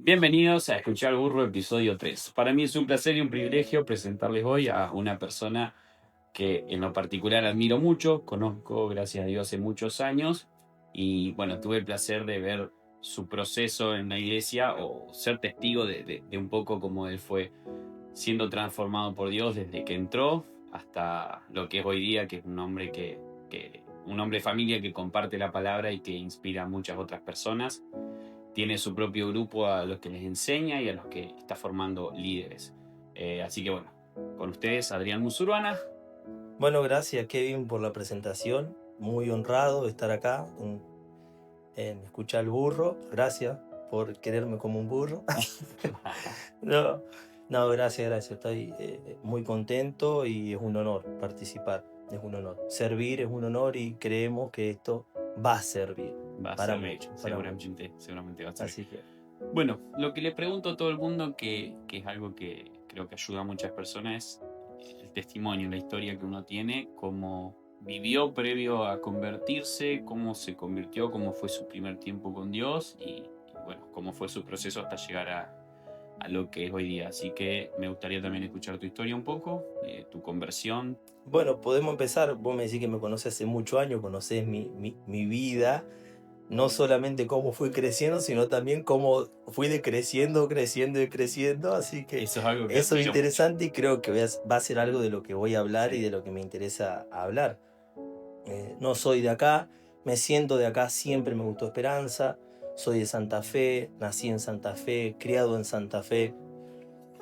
Bienvenidos a Escuchar Burro, episodio 3. Para mí es un placer y un privilegio presentarles hoy a una persona que en lo particular admiro mucho, conozco gracias a Dios hace muchos años y bueno, tuve el placer de ver su proceso en la iglesia o ser testigo de un poco cómo él fue siendo transformado por Dios desde que entró hasta lo que es hoy día, que es un hombre un hombre de familia que comparte la palabra y que inspira a muchas otras personas. Tiene su propio grupo a los que les enseña y a los que está formando líderes. Así que bueno, con ustedes Adrián Musurana. Bueno, gracias Kevin por la presentación. Muy honrado de estar acá en Escuchar al Burro. Gracias por quererme como un burro. No, no, gracias. Estoy muy contento y es un honor participar. Es un honor. Servir es un honor y creemos que esto va a servir Va a para servir, mucho, para mucho. seguramente va a servir. Así que, Bueno, lo que le pregunto a todo el mundo, que es algo que creo que ayuda a muchas personas, es el testimonio, la historia que uno tiene, cómo vivió previo a convertirse, cómo se convirtió, cómo fue su primer tiempo con Dios y bueno, cómo fue su proceso hasta llegar a lo que es hoy día. Así que me gustaría también escuchar tu historia un poco, tu conversión. bueno, podemos empezar. Vos me decís que me conoces hace muchos años, conocés mi vida. No solamente cómo fui creciendo, sino también cómo fui decreciendo, creciendo y creciendo. Así que Eso es algo que eso es admiro mucho. interesante y creo que va a ser algo de lo que voy a hablar y Sí. de lo que me interesa hablar. No soy de acá, me siento de acá, siempre me gustó Esperanza. Soy de Santa Fe, nací en Santa Fe, criado en Santa Fe,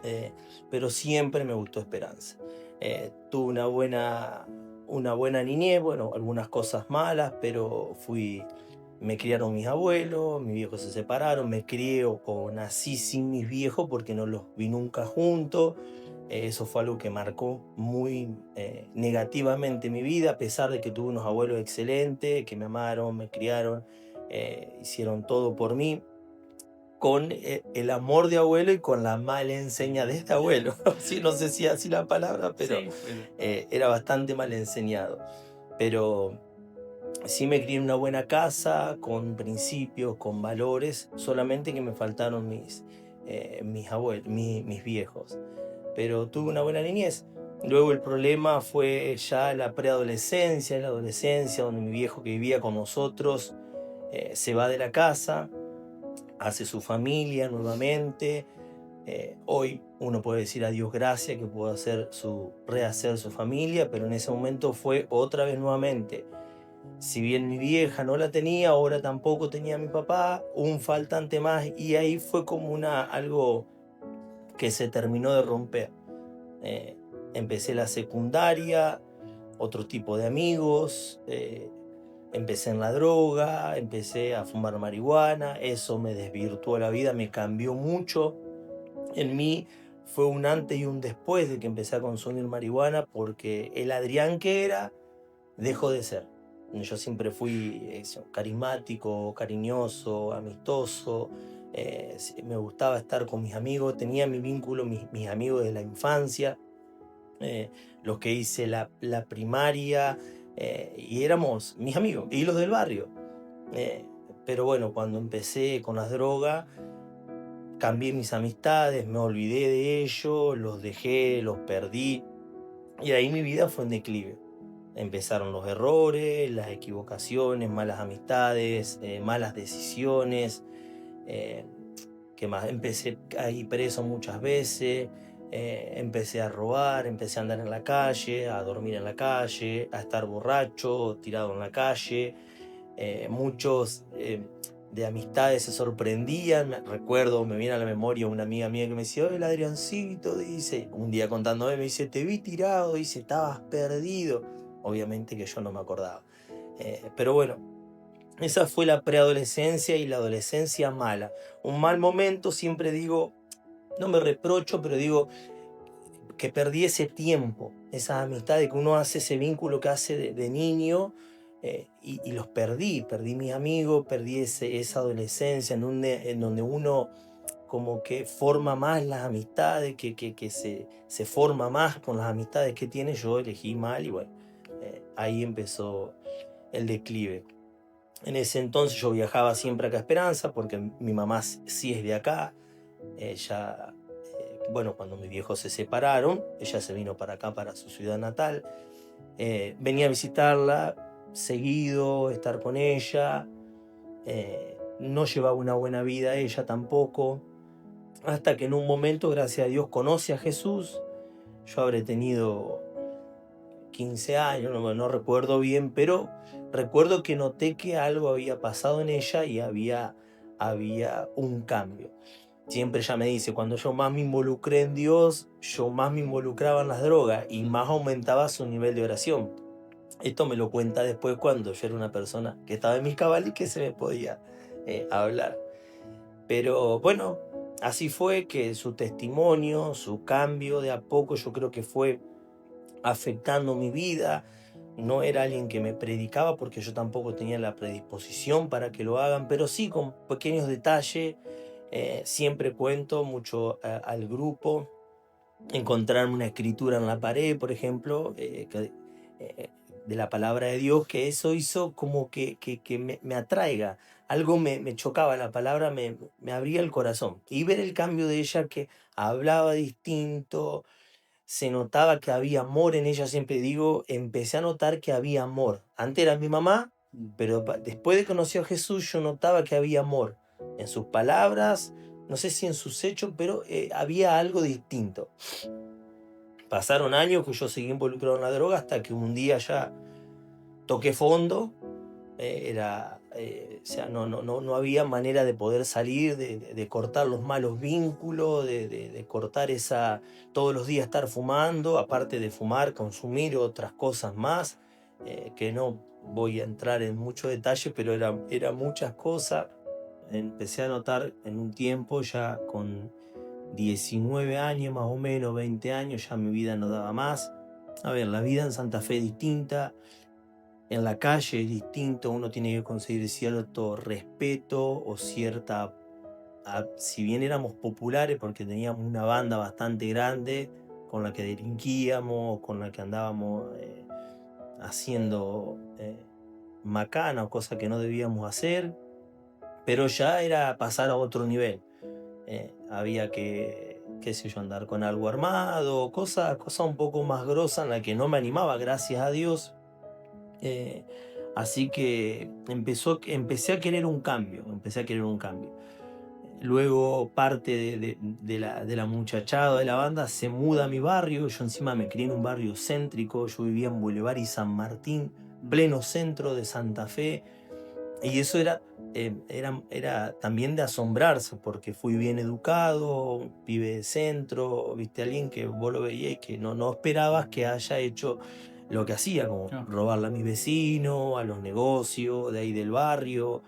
eh, pero siempre me gustó Esperanza. Tuve una buena niñez, bueno, algunas cosas malas, pero me criaron mis abuelos, mis viejos se separaron, me crié o nací sin mis viejos porque no los vi nunca juntos. Eso fue algo que marcó muy negativamente mi vida, a pesar de que tuve unos abuelos excelentes, que me amaron, me criaron, hicieron todo por mí, con el amor de abuelo y con la mala enseña de este abuelo. Sí, no sé si así la palabra, pero Sí, bueno. era bastante mal enseñado. Pero sí me crié en una buena casa, con principios, con valores, solamente que me faltaron mis abuelos, mis viejos. Pero tuve una buena niñez. Luego el problema fue ya la preadolescencia, la adolescencia, donde mi viejo que vivía con nosotros se va de la casa, hace su familia nuevamente. Hoy uno puede decir a Dios gracias que pudo rehacer su familia, pero en ese momento fue otra vez nuevamente. Si bien mi vieja no la tenía, ahora tampoco tenía mi papá, un faltante más, y ahí fue como algo que se terminó de romper. Eh, Empecé la secundaria, otro tipo de amigos, empecé en la droga, empecé a fumar marihuana, eso me desvirtuó la vida, me cambió mucho. En mí fue un antes y un después de que empecé a consumir marihuana, porque el Adrián que era dejó de ser. Yo siempre fui carismático, cariñoso, amistoso. Me gustaba estar con mis amigos, tenía mi vínculo, mis amigos de la infancia, eh, los que hice la primaria, y éramos mis amigos y los del barrio. Eh, pero bueno, cuando empecé con las drogas, cambié mis amistades, me olvidé de ellos, los dejé, los perdí, y ahí mi vida fue en declive. Empezaron los errores, las equivocaciones, malas amistades, malas decisiones. eh, ¿Qué más? Empecé ahí preso muchas veces, empecé a robar, empecé a andar en la calle, a dormir en la calle, a estar borracho, tirado en la calle. Muchos de amistades se sorprendían. Recuerdo, me viene a la memoria una amiga mía que me decía: "Oye, el Adriancito", dice, un día contándome, me dice: "Te vi tirado", dice, "estabas perdido". Obviamente que yo no me acordaba. Pero bueno, esa fue la preadolescencia y la adolescencia mala. Un mal momento, siempre digo, no me reprocho, pero digo que perdí ese tiempo, esas amistades que uno hace, ese vínculo que hace de niño, y los perdí mis amigos, perdí esa adolescencia en donde uno como que forma más las amistades, que se forma más con las amistades que tiene. Yo elegí mal y bueno, ahí empezó el declive. En ese entonces yo viajaba siempre acá a Esperanza, porque mi mamá sí es de acá. Ella, bueno, cuando mis viejos se separaron, ella se vino para acá, para su ciudad natal. Venía a visitarla seguido, estar con ella. No llevaba una buena vida ella tampoco. Hasta que en un momento, gracias a Dios, conoce a Jesús. Yo habré tenido 15 años, no recuerdo bien, pero recuerdo que noté que algo había pasado en ella y había un cambio. Siempre ella me dice, cuando yo más me involucré en Dios, yo más me involucraba en las drogas y más aumentaba su nivel de oración. Esto me lo cuenta después cuando yo era una persona que estaba en mis cabales y que se me podía hablar. Pero bueno, así fue que su testimonio, su cambio de a poco, yo creo que fue afectando mi vida. No era alguien que me predicaba porque yo tampoco tenía la predisposición para que lo hagan, pero sí con pequeños detalles. Siempre cuento mucho al grupo, encontrarme una escritura en la pared, por ejemplo, eh, de la palabra de Dios, que eso hizo como que me atraiga. Algo me chocaba, la palabra me abría el corazón. Y ver el cambio de ella, que hablaba distinto, se notaba que había amor en ella. Siempre digo, empecé a notar que había amor. Antes era mi mamá, pero después de conocer a Jesús yo notaba que había amor en sus palabras, no sé si en sus hechos, pero había algo distinto. Pasaron años que yo seguí involucrado en la droga hasta que un día ya toqué fondo. O sea, no había manera de poder salir, de cortar los malos vínculos, de cortar todos los días estar fumando, aparte de fumar, consumir otras cosas más, que no voy a entrar en mucho detalle, pero era muchas cosas. Empecé a notar en un tiempo, ya con 19 años más o menos, 20 años, ya mi vida no daba más. A ver, la vida en Santa Fe es distinta, en la calle es distinto, uno tiene que conseguir cierto respeto o cierta... Si bien éramos populares porque teníamos una banda bastante grande con la que delinquíamos, con la que andábamos haciendo macana o cosas que no debíamos hacer, pero ya era pasar a otro nivel. Había que, qué sé yo, andar con algo armado, cosas un poco más grosas en la que no me animaba, gracias a Dios. Así que empecé a querer un cambio, Luego parte de la muchachada de la banda se muda a mi barrio. Yo encima me crié en un barrio céntrico, yo vivía en Boulevard y San Martín, pleno centro de Santa Fe. Y eso era también de asombrarse, porque fui bien educado, pibe de centro, viste, alguien que vos lo veías y que no esperabas que haya hecho lo que hacía, como Claro. robarle a mis vecinos, a los negocios de ahí del barrio,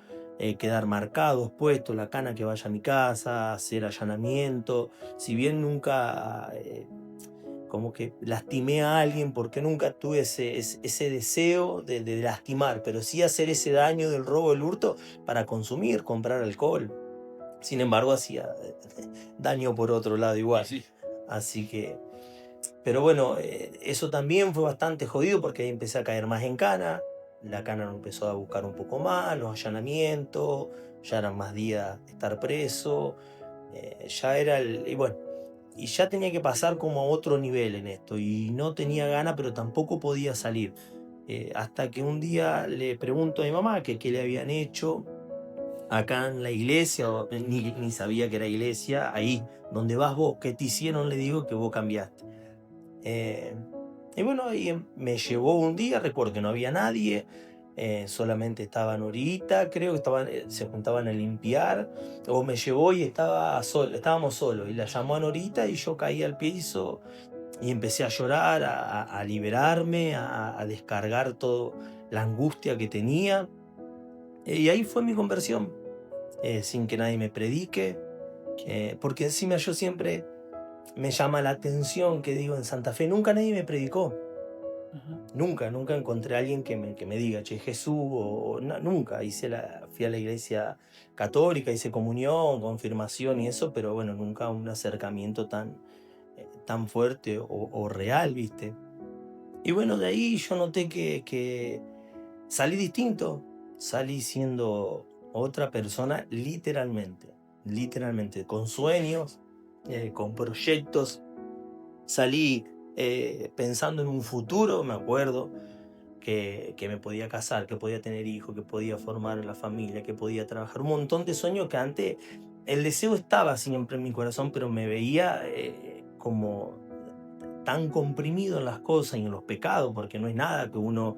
quedar marcados, puestos, la cana que vaya a mi casa, hacer allanamiento. Si bien nunca como que lastimé a alguien, porque nunca tuve ese deseo de lastimar, pero sí hacer ese daño del robo, del hurto, para consumir, comprar alcohol. Sin embargo, hacía daño por otro lado Y igual. sí, Así que, pero bueno, eso también fue bastante jodido porque ahí empecé a caer más en cana. La cana nos empezó a buscar un poco más, los allanamientos, ya eran más días estar preso, ya era y bueno, y ya tenía que pasar como a otro nivel en esto, y no tenía ganas, pero tampoco podía salir. Hasta que un día le pregunto a mi mamá que qué le habían hecho acá en la iglesia, ni sabía que era iglesia, ahí donde vas vos, ¿qué te hicieron? Le digo que vos cambiaste. Eh, y bueno, y me llevó un día, recuerdo que no había nadie, solamente estaba Norita, creo que se juntaban a limpiar, o me llevó y estábamos solos, y la llamó a Norita y yo caí al piso y empecé a llorar, a liberarme, a descargar toda la angustia que tenía. Y ahí fue mi conversión, sin que nadie me predique, porque encima yo siempre me llama la atención que digo, en Santa Fe nunca nadie me predicó. ajá. Nunca encontré a alguien que me diga, che, Jesús, nunca. Fui a la iglesia católica, hice comunión, confirmación y eso, pero bueno, nunca un acercamiento tan fuerte o real, ¿viste? Y bueno, de ahí yo noté que salí distinto, salí siendo otra persona literalmente. literalmente, con sueños, con proyectos. Salí pensando en un futuro, me acuerdo, que me podía casar, que podía tener hijos, que podía formar la familia, que podía trabajar. Un montón de sueños que antes el deseo estaba siempre en mi corazón, pero me veía como tan comprimido en las cosas y en los pecados, porque no es nada que uno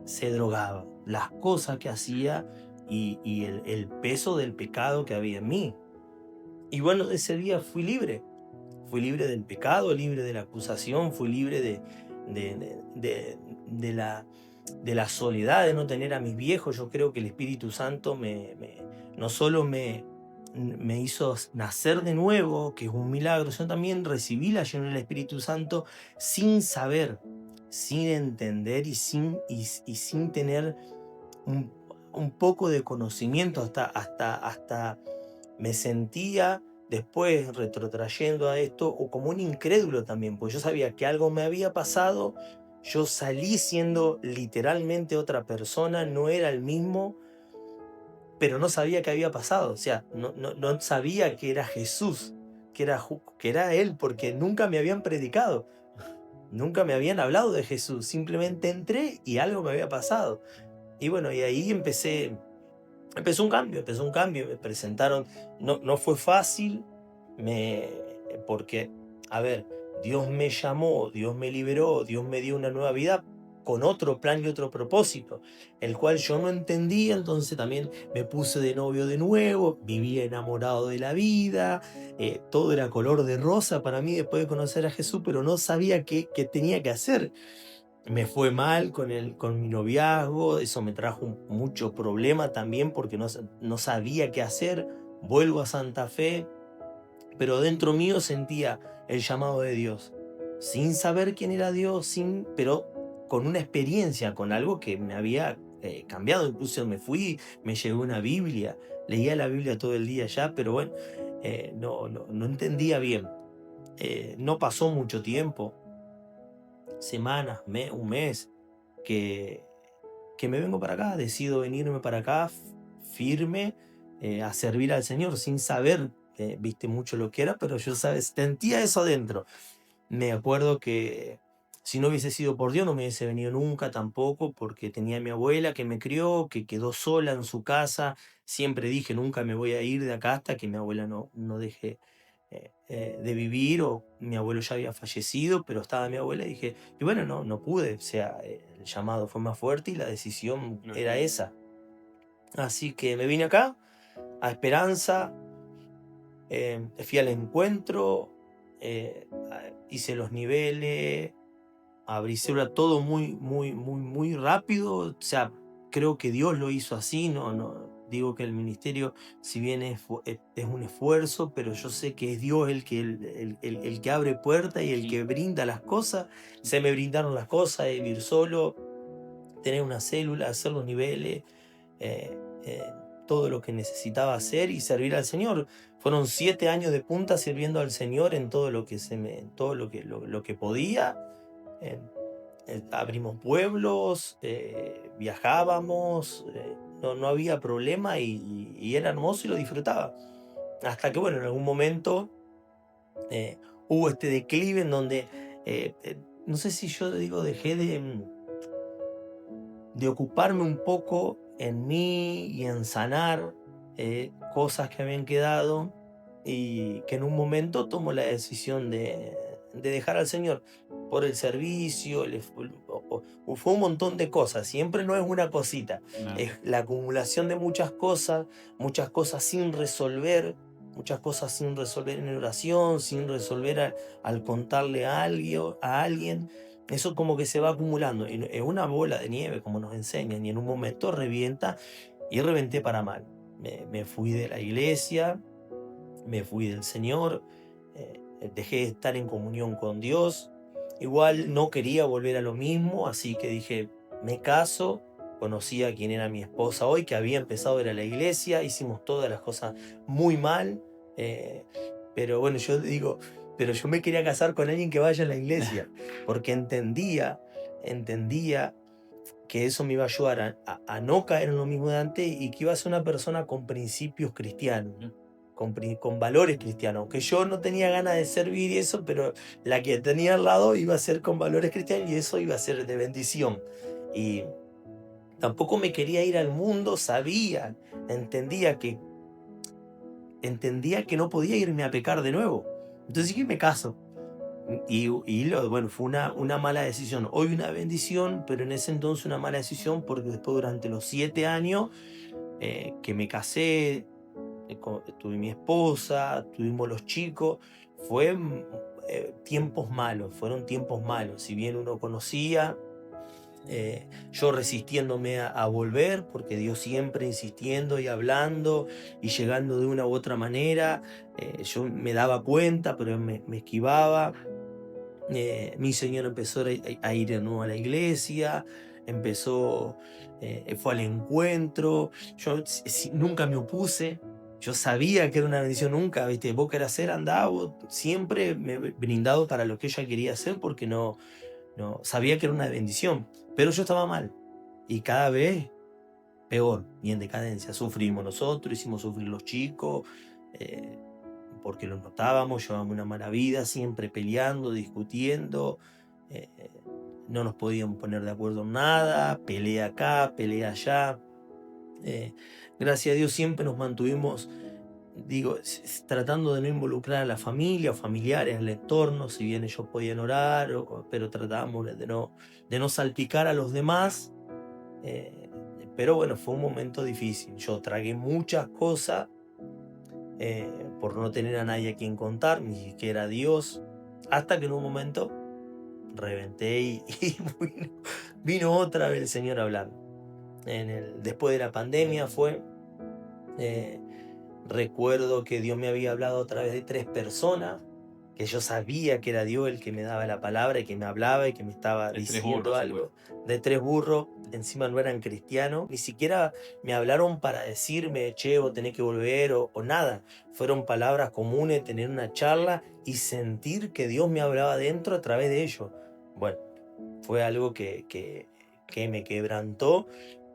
se drogaba, las cosas que hacía y el peso del pecado que había en mí. Y bueno, de ese día fui libre del pecado, libre de la acusación, fui libre de la soledad, de no tener a mis viejos. Yo creo que el Espíritu Santo no solo me hizo nacer de nuevo, que es un milagro, sino también recibí la llenura del Espíritu Santo sin saber, sin entender y sin tener un, un poco de conocimiento, hasta me sentía después retrotrayendo a esto o como un incrédulo también, pues yo sabía que algo me había pasado, yo salí siendo literalmente otra persona, no era el mismo, pero no sabía qué había pasado, o sea, no sabía que era Jesús, que era Él, porque nunca me habían predicado, nunca me habían hablado de Jesús, simplemente entré y algo me había pasado. Y bueno, y ahí empezó un cambio, me presentaron, no fue fácil, porque, a ver, Dios me llamó, Dios me liberó, Dios me dio una nueva vida con otro plan y otro propósito, el cual yo no entendía, entonces también me puse de novio de nuevo, vivía enamorado de la vida, todo era color de rosa para mí después de conocer a Jesús, pero no sabía qué tenía que hacer. Me fue mal con mi noviazgo, eso me trajo mucho problema también porque no sabía qué hacer. Vuelvo a Santa Fe, pero dentro mío sentía el llamado de Dios, sin saber quién era Dios, pero con una experiencia, con algo que me había cambiado. Incluso me llevé una Biblia, leía la Biblia todo el día ya, pero bueno, no entendía bien. No pasó mucho tiempo, semanas, un mes, que, que me vengo para acá, decido venirme para acá firme, a servir al Señor sin saber, viste, mucho lo que era, pero yo, sabes, sentía eso adentro. Me acuerdo que si no hubiese sido por Dios no me hubiese venido nunca tampoco, porque tenía a mi abuela que me crió, que quedó sola en su casa. Siempre dije, nunca me voy a ir de acá hasta que mi abuela no deje de vivir, o mi abuelo ya había fallecido, pero estaba mi abuela y dije, y bueno, no pude, o sea, el llamado fue más fuerte y la decisión era esa. Así que me vine acá, a Esperanza, fui al encuentro, hice los niveles, abrí célula, todo muy rápido, o sea, creo que Dios lo hizo así, no digo que el ministerio, si bien es un esfuerzo, pero yo sé que es Dios el que abre puertas y el que brinda las cosas. Se me brindaron las cosas de vivir solo, tener una célula, hacer los niveles, eh, eh, todo lo que necesitaba hacer y servir al Señor. Fueron 7 años de punta sirviendo al Señor en todo lo que todo lo que podía. Abrimos pueblos, viajábamos, no había problema y era hermoso y lo disfrutaba. Hasta que, bueno, en algún momento hubo este declive en donde, no sé si yo digo, dejé de ocuparme un poco en mí y en sanar cosas que habían quedado, y que en un momento tomo la decisión de dejar al Señor por el servicio, fue un montón de cosas, siempre no es una cosita, No. es la acumulación de muchas cosas sin resolver, muchas cosas sin resolver en oración, sin resolver al contarle a alguien. Eso como que se va acumulando, y es una bola de nieve, como nos enseñan, y en un momento revienta, y reventé para mal. Me fui de la iglesia, me fui del Señor, dejé de estar en comunión con Dios. Igual no quería volver a lo mismo, así que dije, me caso. Conocí a quien era mi esposa hoy, que había empezado a ir a la iglesia, hicimos todas las cosas muy mal, pero bueno, yo digo, pero yo me quería casar con alguien que vaya a la iglesia, porque entendía que eso me iba a ayudar a no caer en lo mismo de antes, y que iba a ser una persona con principios cristianos. con valores cristianos, que yo no tenía ganas de servir y eso, pero la que tenía al lado iba a ser con valores cristianos y eso iba a ser de bendición. Y tampoco me quería ir al mundo, sabía, entendía que, entendía que no podía irme a pecar de nuevo. Entonces dije, me caso. Bueno, fue una mala decisión. Hoy una bendición, pero en ese entonces una mala decisión porque después durante los 7 años que me casé, tuve mi esposa, tuvimos los chicos, fue tiempos malos, fueron tiempos malos. Si bien uno conocía, yo resistiéndome a volver, porque Dios siempre insistiendo y hablando y llegando de una u otra manera, yo me daba cuenta, pero me esquivaba. Mi señor empezó a ir de nuevo a la iglesia, empezó, fue al encuentro, yo nunca me opuse, yo sabía que era una bendición, nunca, ¿viste? Vos querés hacer, andá, vos, siempre me he brindado para lo que ella quería hacer porque no sabía que era una bendición, pero yo estaba mal y cada vez peor y en decadencia. Sufrimos nosotros, hicimos sufrir los chicos, eh, porque lo notábamos, llevábamos una mala vida, siempre peleando, discutiendo, eh, no nos podíamos poner de acuerdo en nada, pelea acá, pelea allá. Eh, Gracias a Dios siempre nos mantuvimos, digo, tratando de no involucrar a la familia o familiares, al entorno, si bien ellos podían orar, pero tratábamos de no salpicar a los demás. eh, pero bueno, fue un momento difícil. Yo tragué muchas cosas por no tener a nadie a quien contar, ni siquiera a Dios, hasta que en un momento reventé y vino otra vez el Señor a hablar. Después de la pandemia fue, eh, recuerdo que Dios me había hablado a través de 3 personas, que yo sabía que era Dios el que me daba la palabra y que me hablaba y que me estaba De 3 diciendo burros, algo. seguro. De 3 burros, encima no eran cristianos, ni siquiera me hablaron para decirme, che, vos tenés que volver o nada. Fueron palabras comunes, tener una charla y sentir que Dios me hablaba dentro a través de ellos. Bueno, fue algo que me quebrantó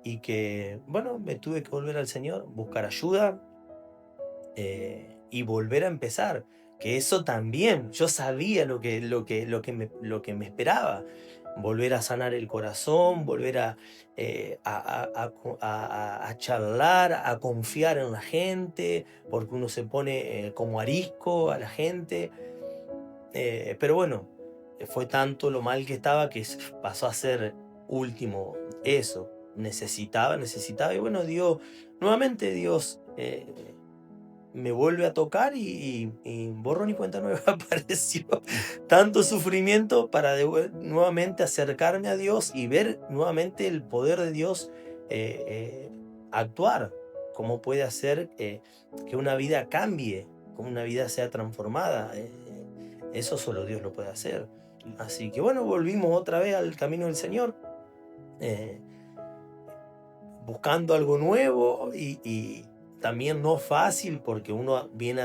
y que, bueno, me tuve que volver al Señor, buscar ayuda, y volver a empezar. Que eso también, yo sabía lo que me esperaba. Volver a sanar el corazón, volver a charlar, a confiar en la gente, porque uno se pone como arisco a la gente. Pero bueno, fue tanto lo mal que estaba que pasó a ser último eso. Necesitaba, y bueno, nuevamente Dios me vuelve a tocar y borrón y cuenta nueva apareció. Tanto sufrimiento para nuevamente acercarme a Dios y ver nuevamente el poder de Dios actuar. Cómo puede hacer que una vida cambie, cómo una vida sea transformada. Eso solo Dios lo puede hacer. Así que bueno, volvimos otra vez al camino del Señor. eh, Buscando algo nuevo y también no fácil porque uno viene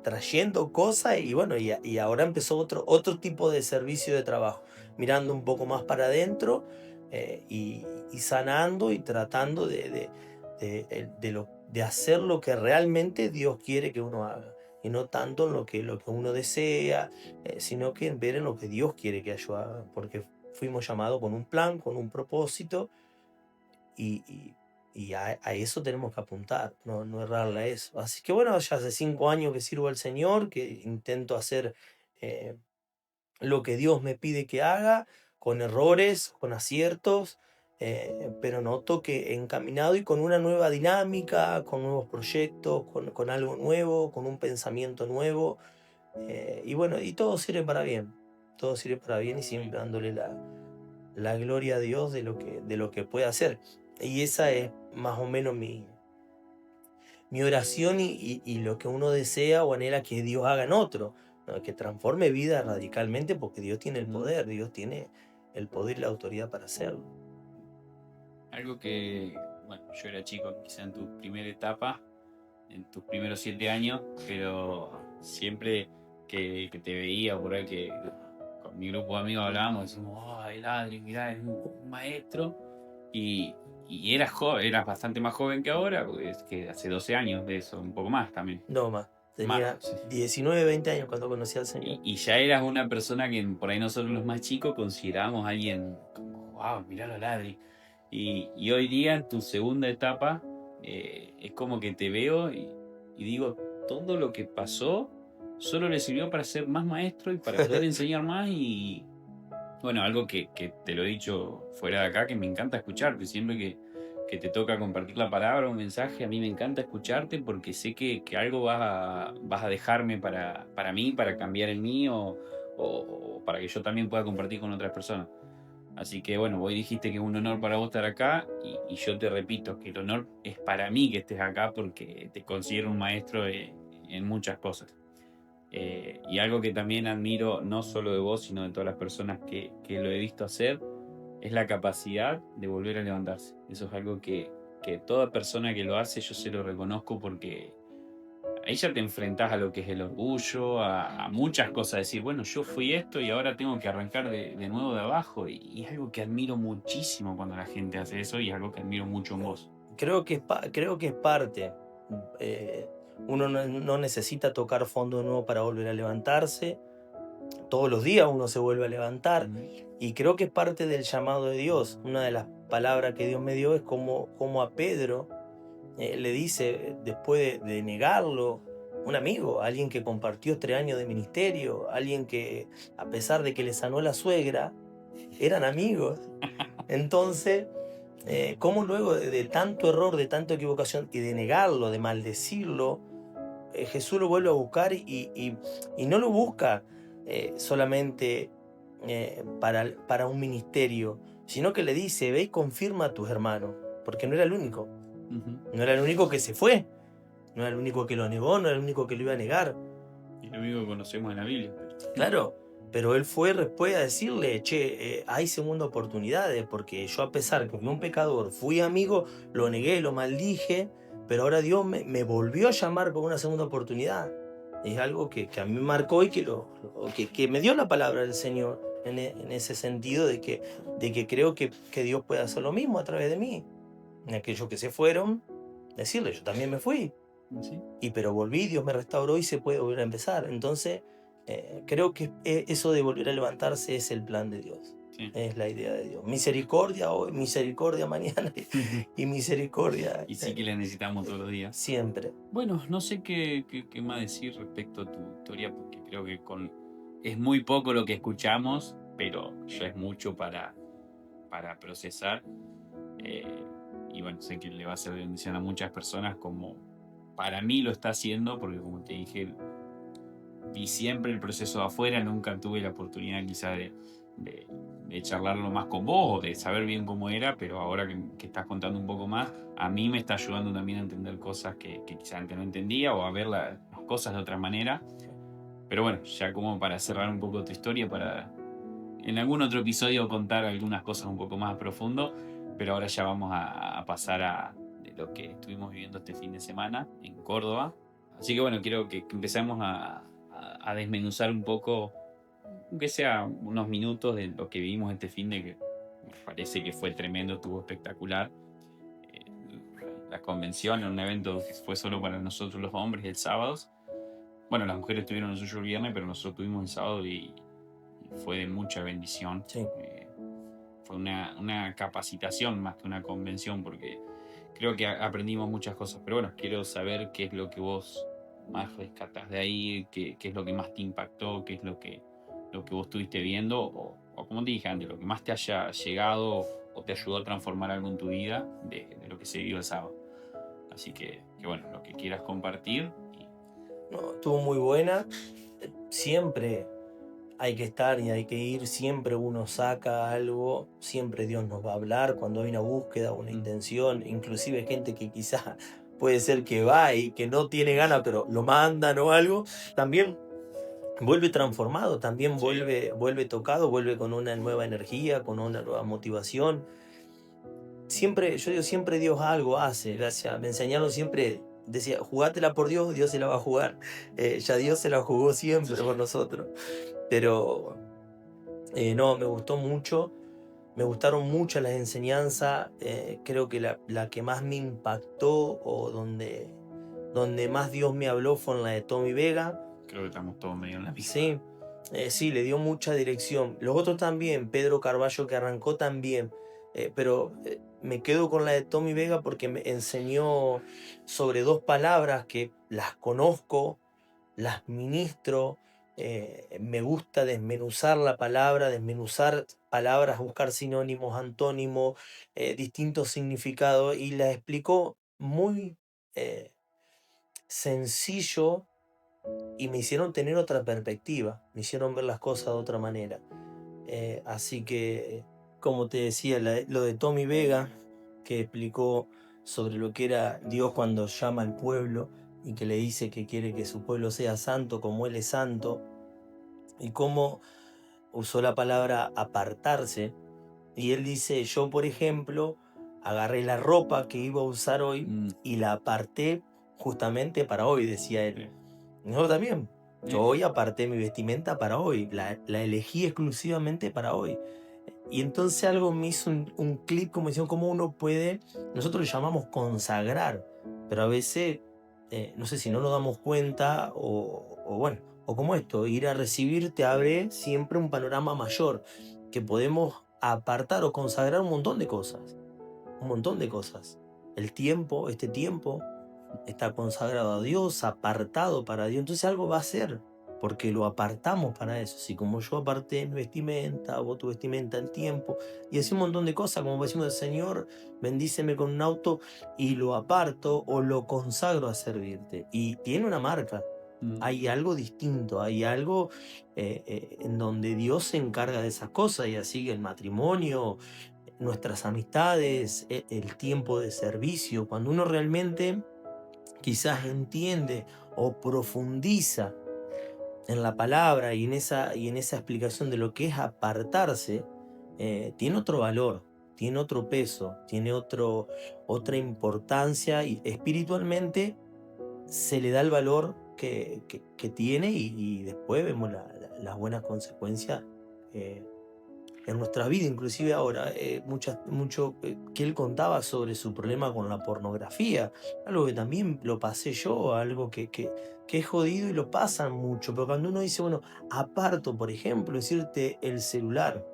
trayendo cosas y bueno, y ahora empezó otro tipo de servicio de trabajo, mirando un poco más para adentro y sanando y tratando de hacer lo que realmente Dios quiere que uno haga. Y no tanto en lo que uno desea, sino que en ver en lo que Dios quiere que yo haga. Porque fuimos llamados con un plan, con un propósito, y, y- y a eso tenemos que apuntar, no errarle a eso. Así que bueno, ya hace 5 años que sirvo al Señor, que intento hacer eh, lo que Dios me pide que haga, con errores, con aciertos, pero noto que encaminado y con una nueva dinámica, con nuevos proyectos, con algo nuevo, con un pensamiento nuevo. Y bueno, y todo sirve para bien, todo sirve para bien y siempre dándole la gloria a Dios de lo que puede hacer. Y esa es más o menos mi oración y lo que uno desea o anhela que Dios haga en otro, ¿no? Que transforme vida radicalmente porque Dios tiene el poder, Dios tiene el poder y la autoridad para hacerlo. Algo que, bueno, yo era chico, quizá en tu primera etapa, en tus primeros 7 años, pero siempre que te veía por ahí, que con mi grupo de amigos hablábamos, decimos, oh, el Adri, mirá, es un maestro. Y, eras joven, eras bastante más joven que ahora, porque es que hace 12 años de eso, un poco más también. No más. Tenía Sí. 19, 20 años cuando conocí al Señor. Y ya eras una persona que por ahí nosotros los más chicos consideramos a alguien como, wow, mirá a Ladri. Y hoy día en tu segunda etapa es como que te veo y digo, todo lo que pasó solo le sirvió para ser más maestro y para poder enseñar más y bueno, algo que te lo he dicho fuera de acá, que me encanta escucharte, siempre que te toca compartir la palabra o un mensaje, a mí me encanta escucharte porque sé que algo vas a dejarme para mí, para cambiar en mí o para que yo también pueda compartir con otras personas. Así que bueno, vos dijiste que es un honor para vos estar acá y yo te repito que el honor es para mí que estés acá porque te considero un maestro en muchas cosas. Y algo que también admiro, no solo de vos, sino de todas las personas que lo he visto hacer, es la capacidad de volver a levantarse. Eso es algo que toda persona que lo hace, yo se lo reconozco porque ahí ya te enfrentás a lo que es el orgullo, a muchas cosas. Decir, bueno, yo fui esto y ahora tengo que arrancar de nuevo de abajo. Y es algo que admiro muchísimo cuando la gente hace eso y es algo que admiro mucho en vos. Creo que es parte. Eh, Uno no necesita tocar fondo de nuevo para volver a levantarse. Todos los días uno se vuelve a levantar. Y creo que es parte del llamado de Dios. Una de las palabras que Dios me dio es como a Pedro le dice, después de negarlo, un amigo, alguien que compartió 3 años de ministerio, alguien que a pesar de que le sanó la suegra, eran amigos. Entonces, cómo luego de tanto error, de tanta equivocación y de negarlo, de maldecirlo, Jesús lo vuelve a buscar y no lo busca solamente para un ministerio, sino que le dice, ve y confirma a tus hermanos, porque no era el único. No era el único que se fue, no era el único que lo negó, no era el único que lo iba a negar. Y lo único que conocemos en la Biblia. Claro, pero él fue después a decirle, che, hay segunda oportunidades, porque yo a pesar que fui un pecador, fui amigo, lo negué, lo maldije, pero ahora Dios me volvió a llamar por una segunda oportunidad. Es algo que a mí me marcó y que me dio la palabra del Señor en ese sentido de que creo que Dios puede hacer lo mismo a través de mí. En aquellos que se fueron, decirle, yo también me fui. ¿Sí? Pero volví, Dios me restauró y se puede volver a empezar. Entonces, creo que eso de volver a levantarse es el plan de Dios. Sí. Es la idea de Dios. Misericordia hoy, misericordia mañana y misericordia. Y sí que la necesitamos todos los días. Siempre. Bueno, no sé qué más decir respecto a tu historia, porque creo que es muy poco lo que escuchamos, pero ya es mucho para procesar. Y bueno, sé que le va a hacer bendición a muchas personas como para mí lo está haciendo, porque como te dije, vi siempre el proceso de afuera, nunca tuve la oportunidad quizá de charlarlo más con vos o de saber bien cómo era, pero ahora que estás contando un poco más, a mí me está ayudando también a entender cosas que quizá antes no entendía o a ver las cosas de otra manera. Pero bueno, ya como para cerrar un poco tu historia, para en algún otro episodio contar algunas cosas un poco más a profundo, pero ahora ya vamos a pasar a de lo que estuvimos viviendo este fin de semana en Córdoba. Así que bueno, quiero que empecemos a desmenuzar un poco, aunque sea unos minutos de lo que vivimos este fin de que me parece que fue tremendo, estuvo espectacular. La convención era un evento que fue solo para nosotros los hombres el sábado. Bueno, las mujeres tuvieron el suyo el viernes, pero nosotros tuvimos el sábado y fue de mucha bendición. Sí. Fue una capacitación más que una convención, porque creo que aprendimos muchas cosas. Pero bueno, quiero saber qué es lo que vos más rescatás de ahí, qué es lo que más te impactó, qué es lo que vos estuviste viendo, o como te dije antes, lo que más te haya llegado o te ayudó a transformar algo en tu vida de lo que se vivió el sábado. Así que bueno, lo que quieras compartir. No, estuvo muy buena. Siempre hay que estar y hay que ir, siempre uno saca algo, siempre Dios nos va a hablar cuando hay una búsqueda, una intención, inclusive gente que quizá puede ser que va y que no tiene ganas, pero lo mandan o algo, también vuelve transformado, también vuelve tocado, vuelve con una nueva energía, con una nueva motivación. Siempre, yo digo, siempre Dios algo hace, gracias, me enseñaron siempre, decía, jugátela por Dios, Dios se la va a jugar, ya Dios se la jugó siempre por nosotros. Pero no, me gustó mucho, me gustaron mucho las enseñanzas, creo que la que más me impactó o donde donde más Dios me habló fue en la de Tommy Vega. Creo que estamos todos medio en la misma. Sí, sí, le dio mucha dirección. Los otros también, Pedro Carballo que arrancó también, pero me quedo con la de Tommy Vega porque me enseñó sobre 2 palabras que las conozco, las ministro, me gusta desmenuzar la palabra, desmenuzar palabras, buscar sinónimos, antónimos, distintos significados, y la explicó muy sencillo y me hicieron tener otra perspectiva, me hicieron ver las cosas de otra manera. Así que, como te decía, lo de Tommy Vega, que explicó sobre lo que era Dios cuando llama al pueblo y que le dice que quiere que su pueblo sea santo como Él es santo, y cómo usó la palabra apartarse. Y él dice, yo por ejemplo, agarré la ropa que iba a usar hoy y la aparté justamente para hoy, decía él. Yo también. Yo hoy aparté mi vestimenta para hoy, la elegí exclusivamente para hoy. Y entonces algo me hizo un clip, como decían, cómo uno puede, nosotros lo llamamos consagrar, pero a veces, no sé si no nos damos cuenta o bueno, o como esto, ir a recibir te abre siempre un panorama mayor, que podemos apartar o consagrar un montón de cosas, un montón de cosas. El tiempo, este tiempo, está consagrado a Dios, apartado para Dios, entonces algo va a ser, porque lo apartamos para eso. Así como yo aparté mi vestimenta, vos tu vestimenta, el tiempo, y así un montón de cosas, como decimos, Señor, bendíceme con un auto y lo aparto o lo consagro a servirte. Y tiene una marca, hay algo distinto, hay algo en donde Dios se encarga de esas cosas, y así el matrimonio, nuestras amistades, el tiempo de servicio, cuando uno realmente quizás entiende o profundiza en la palabra y en esa explicación de lo que es apartarse, tiene otro valor, tiene otro peso, tiene otra importancia, y espiritualmente se le da el valor que tiene, y después vemos las buenas consecuencias en nuestra vida, inclusive ahora. Mucho que él contaba sobre su problema con la pornografía, algo que también lo pasé yo, algo que es jodido y lo pasan mucho, pero cuando uno dice, bueno, aparto, por ejemplo, decirte el celular,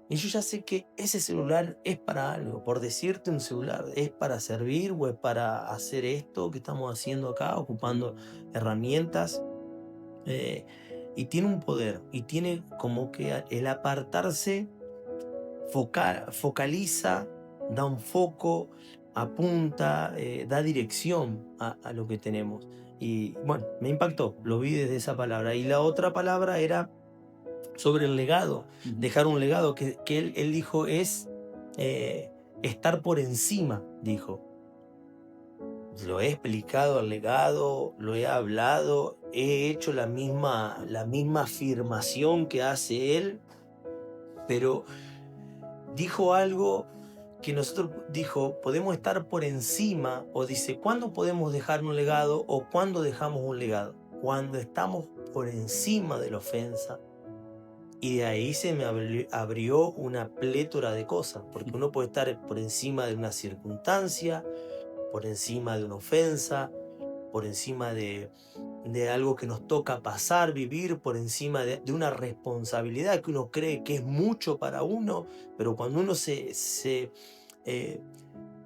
y yo ya sé que ese celular es para algo, por decirte un celular, es para servir o es para hacer esto que estamos haciendo acá, ocupando herramientas. eh, y tiene un poder, y tiene como que el apartarse focaliza, da un foco, apunta, da dirección a lo que tenemos. Y bueno, me impactó, lo vi desde esa palabra. Y la otra palabra era sobre el legado, dejar un legado, que él dijo es estar por encima, dijo. Lo he explicado al legado, lo he hablado, he hecho la misma afirmación que hace él, pero dijo algo que nosotros, dijo, podemos estar por encima, o dice, ¿cuándo podemos dejar un legado o cuándo dejamos un legado? Cuando estamos por encima de la ofensa. Y de ahí se me abrió una plétora de cosas, porque uno puede estar por encima de una circunstancia, por encima de una ofensa, por encima de algo que nos toca pasar, vivir, por encima de una responsabilidad que uno cree que es mucho para uno, pero cuando uno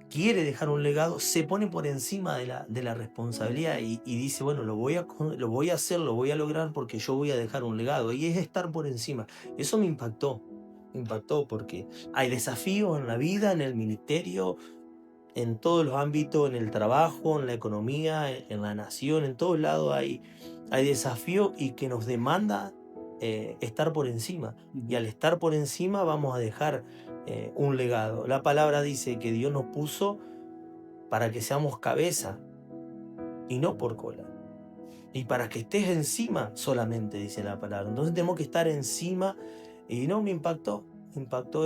quiere dejar un legado, se pone por encima de la responsabilidad, y dice, bueno, lo voy a hacer, lo voy a lograr porque yo voy a dejar un legado, y es estar por encima. Eso me impactó porque hay desafíos en la vida, en el ministerio, en todos los ámbitos, en el trabajo, en la economía, en la nación, en todos lados hay desafíos, y que nos demanda estar por encima. Y al estar por encima vamos a dejar un legado. La palabra dice que Dios nos puso para que seamos cabeza y no por cola. Y para que estés encima solamente, dice la palabra. Entonces tenemos que estar encima. Y no, me impactó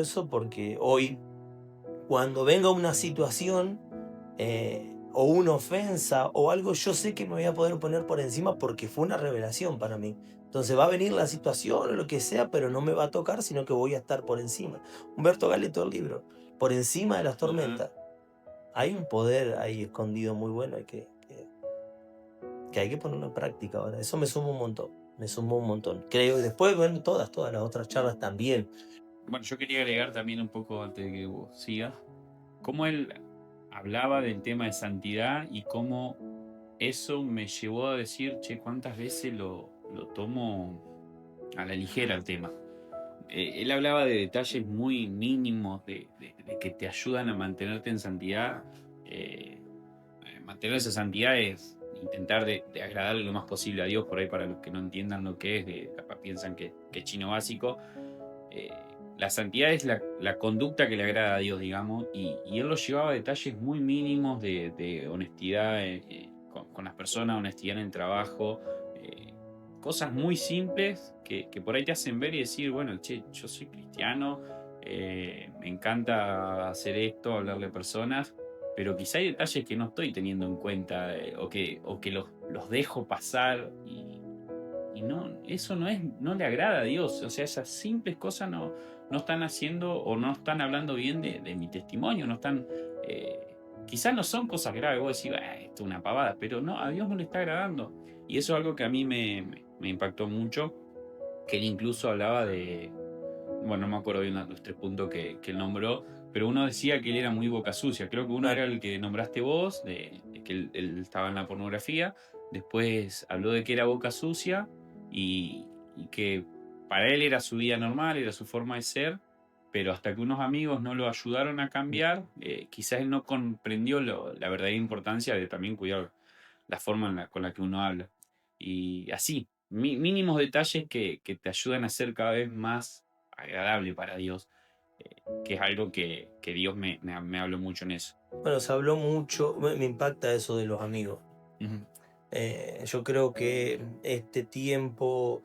eso, porque hoy, cuando venga una situación o una ofensa o algo, yo sé que me voy a poder poner por encima porque fue una revelación para mí. Entonces va a venir la situación o lo que sea, pero no me va a tocar, sino que voy a estar por encima. Humberto Galeto, el libro, por encima de las tormentas. Hay un poder ahí escondido muy bueno, que hay que ponerlo en práctica ahora. Eso me suma un montón, me sumó un montón. Creo, y después, bueno, todas las otras charlas también. Bueno, yo quería agregar también un poco antes de que vos sigas, cómo él hablaba del tema de santidad y cómo eso me llevó a decir, che, cuántas veces lo tomo a la ligera el tema. Él hablaba de detalles muy mínimos, de que te ayudan a mantenerte en santidad. Mantener esa santidad es intentar de agradarle lo más posible a Dios, por ahí para los que no entiendan lo que es, capaz piensan que es chino básico. Eh, la santidad es la conducta que le agrada a Dios, digamos, y él lo llevaba a detalles muy mínimos de honestidad con las personas, honestidad en el trabajo, cosas muy simples que por ahí te hacen ver y decir, bueno, che, yo soy cristiano, me encanta hacer esto, hablarle a personas, pero quizá hay detalles que no estoy teniendo en cuenta o que los dejo pasar y no, eso no le agrada a Dios. O sea, esas simples cosas no están haciendo o no están hablando bien de mi testimonio, no están... quizás no son cosas graves, vos decís, esto es una pavada, pero no, a Dios no le está agradando. Y eso es algo que a mí me impactó mucho, que él incluso hablaba de, bueno, no me acuerdo bien los 3 puntos que él nombró, pero uno decía que él era muy boca sucia. Creo que uno Claro. era el que nombraste vos, de que él estaba en la pornografía. Después habló de que era boca sucia y que para él era su vida normal, era su forma de ser, pero hasta que unos amigos no lo ayudaron a cambiar, quizás él no comprendió la verdadera importancia de también cuidar la forma con la que uno habla. Y así, mínimos detalles que te ayudan a ser cada vez más agradable para Dios, que es algo que Dios me habló mucho en eso. Bueno, se habló mucho, me impacta eso de los amigos. Ujú. Yo creo que este tiempo,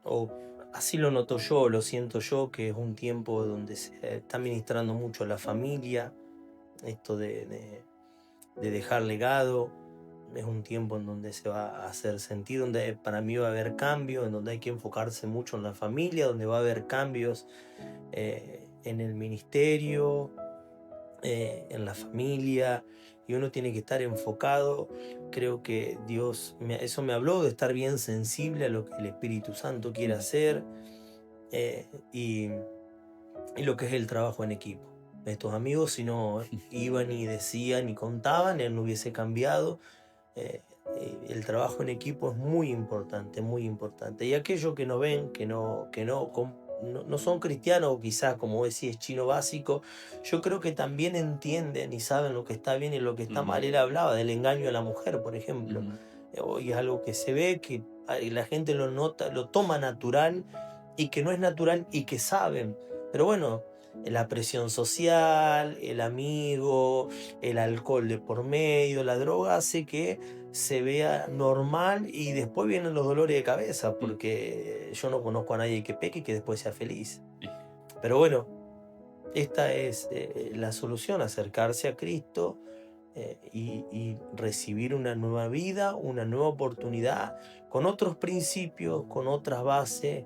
o así lo noto yo, lo siento yo, que es un tiempo donde se está ministrando mucho a la familia, esto de dejar legado, es un tiempo en donde se va a hacer sentir, donde para mí va a haber cambios, en donde hay que enfocarse mucho en la familia, donde va a haber cambios en el ministerio, en la familia, y uno tiene que estar enfocado. Creo que Dios, eso me habló de estar bien sensible a lo que el Espíritu Santo quiere hacer, eh, y, y lo que es el trabajo en equipo. Estos amigos, si no iban y decían y contaban, él no hubiese cambiado. El trabajo en equipo es muy importante, muy importante. Y aquellos que no ven, no son cristianos, o quizás, como vos decís, chino básico, yo creo que también entienden y saben lo que está bien y lo que está mal. Él hablaba del engaño a la mujer, por ejemplo. Hoy es algo que se ve, que la gente lo nota, lo toma natural, y que no es natural y que saben. Pero bueno, la presión social, el amigo, el alcohol de por medio, la droga hace que se vea normal, y después vienen los dolores de cabeza, porque yo no conozco a nadie que peque y que después sea feliz. Pero bueno, esta es la solución: acercarse a Cristo, y recibir una nueva vida, una nueva oportunidad, con otros principios, con otras bases,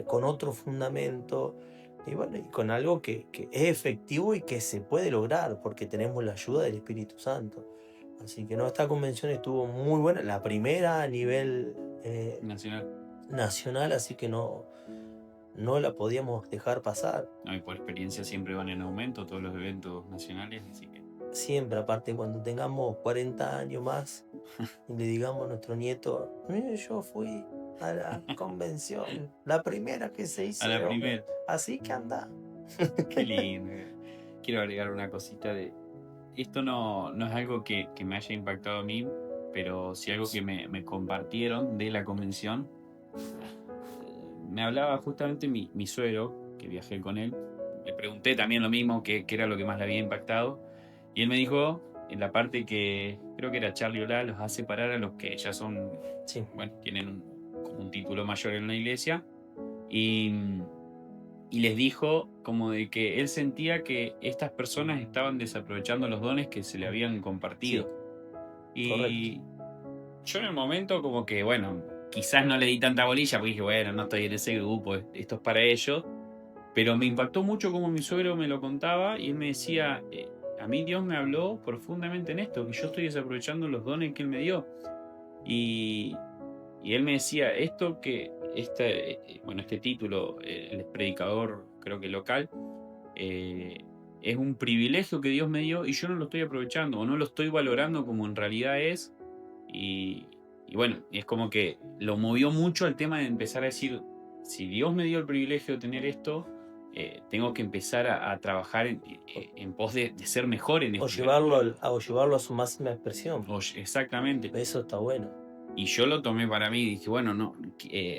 con otro fundamento, y bueno, y con algo que es efectivo y que se puede lograr, porque tenemos la ayuda del Espíritu Santo. Así que no, esta convención estuvo muy buena, la primera a nivel Nacional. nacional, así que no la podíamos dejar pasar. No, y por experiencia siempre van en aumento todos los eventos nacionales, así que Siempre, aparte, cuando tengamos 40 años más y le digamos a nuestro nieto, "Mire, yo fui a la convención, la primera que se hizo, a la primera. así que anda". Qué lindo. Quiero agregar una cosita de... Esto no es algo que me haya impactado a mí, pero sí algo que me compartieron de la convención. Me hablaba justamente mi suegro, que viajé con él. Le pregunté también lo mismo, qué era lo que más le había impactado. Y él me dijo, en la parte que creo que era Charlie Olá, los hace parar a los que ya son, Sí. bueno, tienen como un título mayor en la iglesia. Y les dijo como de que él sentía que estas personas estaban desaprovechando los dones que se le habían compartido. Sí, Y correcto. yo en el momento como que, bueno, quizás no le di tanta bolilla porque dije, bueno, no estoy en ese grupo, esto es para ellos. Pero me impactó mucho como mi suegro me lo contaba y él me decía, a mí Dios me habló profundamente en esto, que yo estoy desaprovechando los dones que él me dio. Y, y él me decía, este título, el predicador, creo que local, eh, es un privilegio que Dios me dio y yo no lo estoy aprovechando o no lo estoy valorando como en realidad es. Y, y bueno, es como que lo movió mucho el tema de empezar a decir, si Dios me dio el privilegio de tener esto, tengo que empezar a trabajar en pos de ser mejor en O esto. llevarlo a su máxima expresión. Exactamente. Eso está bueno. Y yo lo tomé para mí y dije, bueno, no,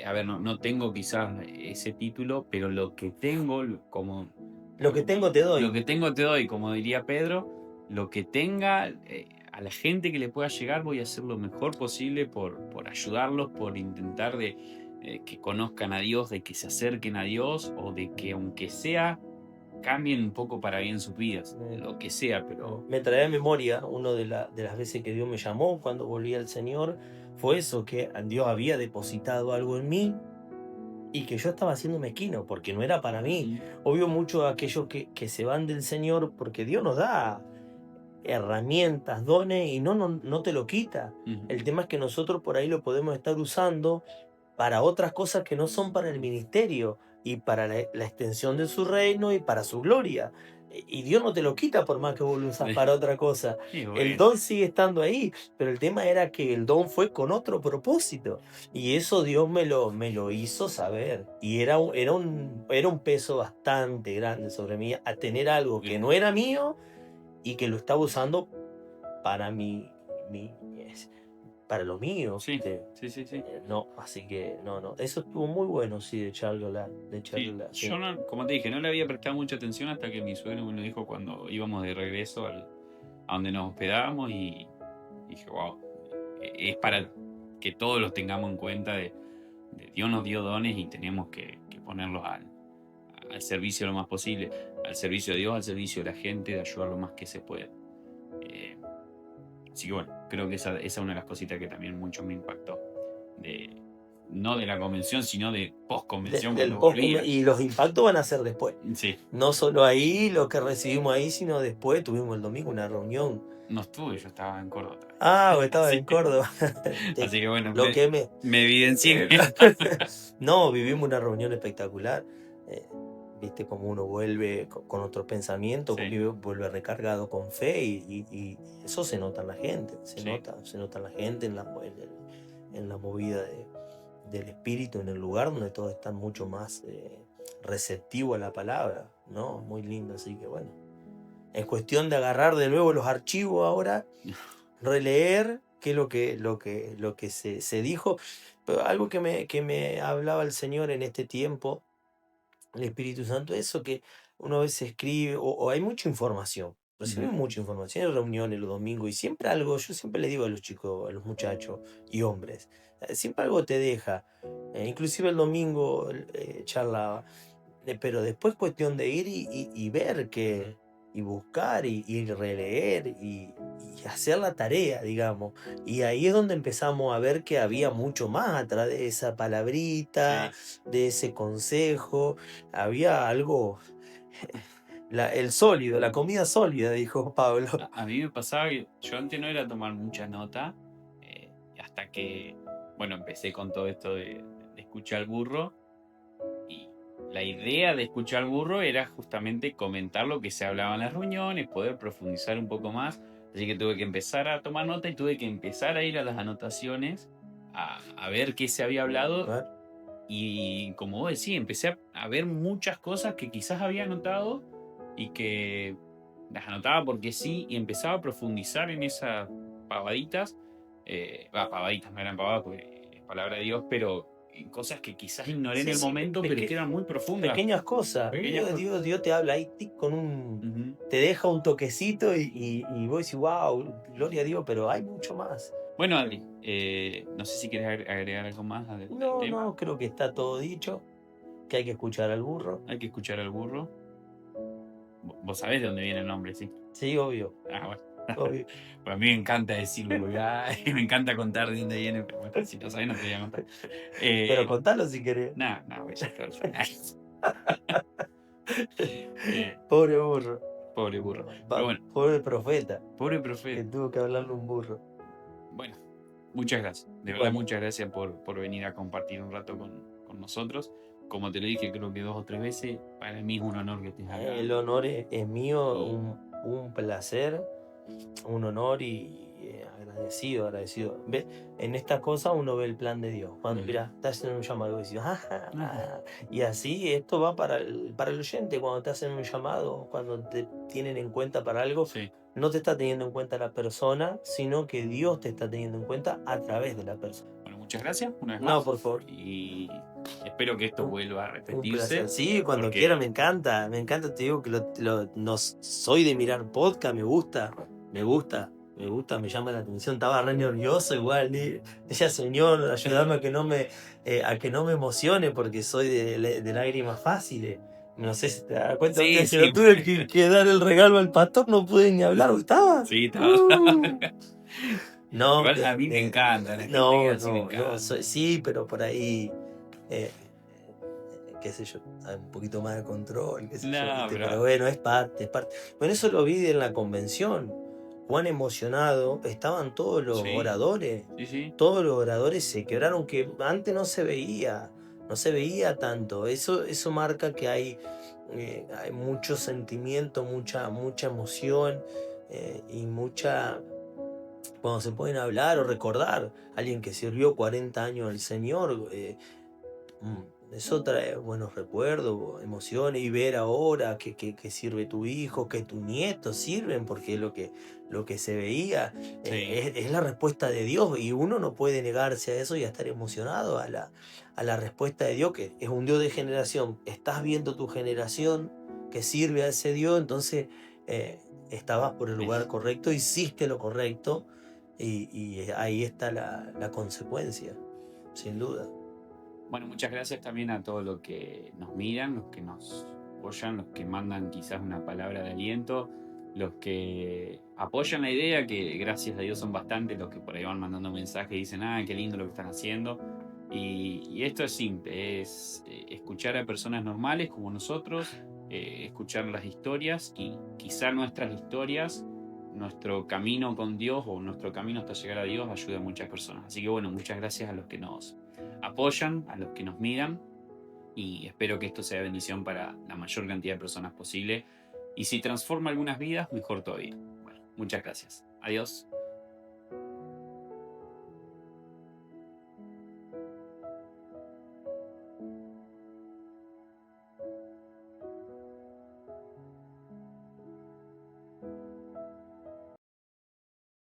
a ver, no tengo quizás ese título, pero lo que tengo, Lo que tengo te doy. lo que tengo te doy, como diría Pedro, lo que tenga, a la gente que le pueda llegar, voy a hacer lo mejor posible por ayudarlos, por intentar de que conozcan a Dios, de que se acerquen a Dios, o de que aunque sea, cambien un poco para bien sus vidas, lo que sea, pero Me trae a memoria una de las veces que Dios me llamó cuando volví al Señor, fue eso, que Dios había depositado algo en mí y que yo estaba haciendo mezquino, porque no era para mí. Obvio, muchos de aquellos que se van del Señor, porque Dios nos da herramientas, dones y no te lo quita. El tema es que nosotros por ahí lo podemos estar usando para otras cosas que no son para el ministerio y para la extensión de su reino y para su gloria. Y Dios no te lo quita por más que vos lo usas para otra cosa. sí, bueno. El don sigue estando ahí, pero el tema era que el don fue con otro propósito. Y eso Dios me lo hizo saber. Y era un peso bastante grande sobre mí a tener algo que no era mío y que lo estaba usando para para lo mío. Sí, ¿viste? sí. No, así que no. Eso estuvo muy bueno, sí, de charla. Sí, yo no, como te dije, no le había prestado mucha atención hasta que mi suegro me lo dijo cuando íbamos de regreso a donde nos hospedábamos y dije, wow, es para que todos los tengamos en cuenta de Dios nos dio dones y tenemos que ponerlos al servicio lo más posible, al servicio de Dios, al servicio de la gente, de ayudar lo más que se pueda. Así que bueno, creo que esa es una de las cositas que también mucho me impactó. No de la convención, sino de post-convención. Y los impactos van a ser después. Sí. No solo ahí, lo que recibimos ahí, sino después tuvimos el domingo una reunión. No estuve, yo estaba en Córdoba. Vos estabas en Córdoba. Así que bueno, lo que me evidencié. No, vivimos una reunión espectacular. Viste cómo uno vuelve con otro pensamiento, Sí. vuelve recargado con fe y eso se nota en la gente, se nota en la gente, en la movida del espíritu, en el lugar donde todos están mucho más receptivos a la palabra, ¿no? Muy lindo, así que bueno. Es cuestión de agarrar de nuevo los archivos ahora, releer qué es lo que se dijo. Pero algo que me hablaba el Señor en este tiempo, el Espíritu Santo, eso que uno a veces escribe, o hay mucha información, recibimos mucha información, hay reuniones los domingos, y siempre algo, yo siempre le digo a los chicos, a los muchachos y hombres, siempre algo te deja, inclusive el domingo charlaba, pero después cuestión de ir y ver que, y buscar y releer y hacer la tarea, digamos. Y ahí es donde empezamos a ver que había mucho más atrás de esa palabrita, de ese consejo. Había algo, el sólido, la comida sólida, dijo Pablo. A mí me pasaba que yo antes no era tomar mucha nota, hasta que, bueno, empecé con todo esto de escuchar al burro. Y la idea de escuchar al burro era justamente comentar lo que se hablaba en las reuniones, poder profundizar un poco más. Así que tuve que empezar a tomar nota y tuve que empezar a ir a las anotaciones a ver qué se había hablado. Y como vos decís, empecé a ver muchas cosas que quizás había anotado y que las anotaba porque sí, y empezaba a profundizar en esas pavaditas. Pavaditas no eran pavadas porque es palabra de Dios, pero cosas que quizás ignoré en el momento, pero que eran muy profundas. Pequeñas cosas. Dios te habla ahí con un... Te deja un toquecito y vos decís, wow, gloria a Dios, pero hay mucho más. Bueno, Adri, no sé si quieres agregar algo más al tema. No, creo que está todo dicho, que hay que escuchar al burro. Hay que escuchar al burro. Vos sabés de dónde viene el nombre, ¿sí? Sí, obvio. Bueno. Obvio. Pues a mí me encanta decirlo, porque me encanta contar de dónde viene, pero bueno, si no sabés no te voy a contar. Pero contalo si querés. No, voy a estar Pobre burro. Pobre burro. Pero bueno, pobre profeta. Pobre profeta. Que tuvo que hablarle un burro. Bueno, muchas gracias. De verdad, Bueno. muchas gracias por venir a compartir un rato con nosotros. Como te lo dije, creo que 2 o 3 veces, para mí es un honor que estés acá. El honor es mío, Y un placer, un honor y agradecido, agradecido. ¿Ves? En estas cosas uno ve el plan de Dios. Cuando, mira, te hacen un llamado y decís, y así esto va para el oyente. Cuando te hacen un llamado, cuando te tienen en cuenta para algo, sí. no te está teniendo en cuenta la persona, sino que Dios te está teniendo en cuenta a través de la persona. Bueno, muchas gracias una vez No, más. por favor. Y espero que esto vuelva a Un repetirse. placer. Sí, cuando porque- quiera, me encanta, te digo que no soy de mirar podcast, me gusta, me llama la atención, estaba re nervioso igual, decía Señor, ayúdame a que no me emocione porque soy de lágrimas fáciles. No sé si te das cuenta, Sí, si no sí. tuve que dar el regalo al pastor, no pude ni hablar, ¿estaba? Sí, estaba. No, Igual a mí me encanta, la gente que no, así me no, encanta. sí, pero por ahí, qué sé yo, un poquito más de control, qué sé yo, No, ¿viste? pero- Pero bueno, es parte, es parte. Bueno, eso lo vi en la convención. Cuán emocionado estaban todos los Sí. oradores. Sí, sí. Todos los oradores se quebraron, que antes no se veía tanto. Eso marca que hay mucho sentimiento, mucha emoción y mucha. Cuando se pueden hablar o recordar a alguien que sirvió 40 años al Señor, eso trae buenos recuerdos, emociones, y ver ahora que sirve tu hijo, que tus nietos sirven, porque es lo que se veía, es la respuesta de Dios, y uno no puede negarse a eso y a estar emocionado a la respuesta de Dios, que es un Dios de generación. Estás viendo tu generación que sirve a ese Dios, entonces estabas por el lugar correcto, hiciste lo correcto, y ahí está la consecuencia, sin duda. Bueno, muchas gracias también a todos los que nos miran, los que nos apoyan, los que mandan quizás una palabra de aliento, los que apoyan la idea, que gracias a Dios son bastantes los que por ahí van mandando mensajes y dicen, qué lindo lo que están haciendo. Y esto es simple, es escuchar a personas normales como nosotros, escuchar las historias y quizá nuestras historias, nuestro camino con Dios o nuestro camino hasta llegar a Dios ayuda a muchas personas. Así que bueno, muchas gracias a los que nos apoyan, a los que nos miran, y espero que esto sea bendición para la mayor cantidad de personas posible. Y si transforma algunas vidas, mejor todavía. Bueno, muchas gracias. Adiós.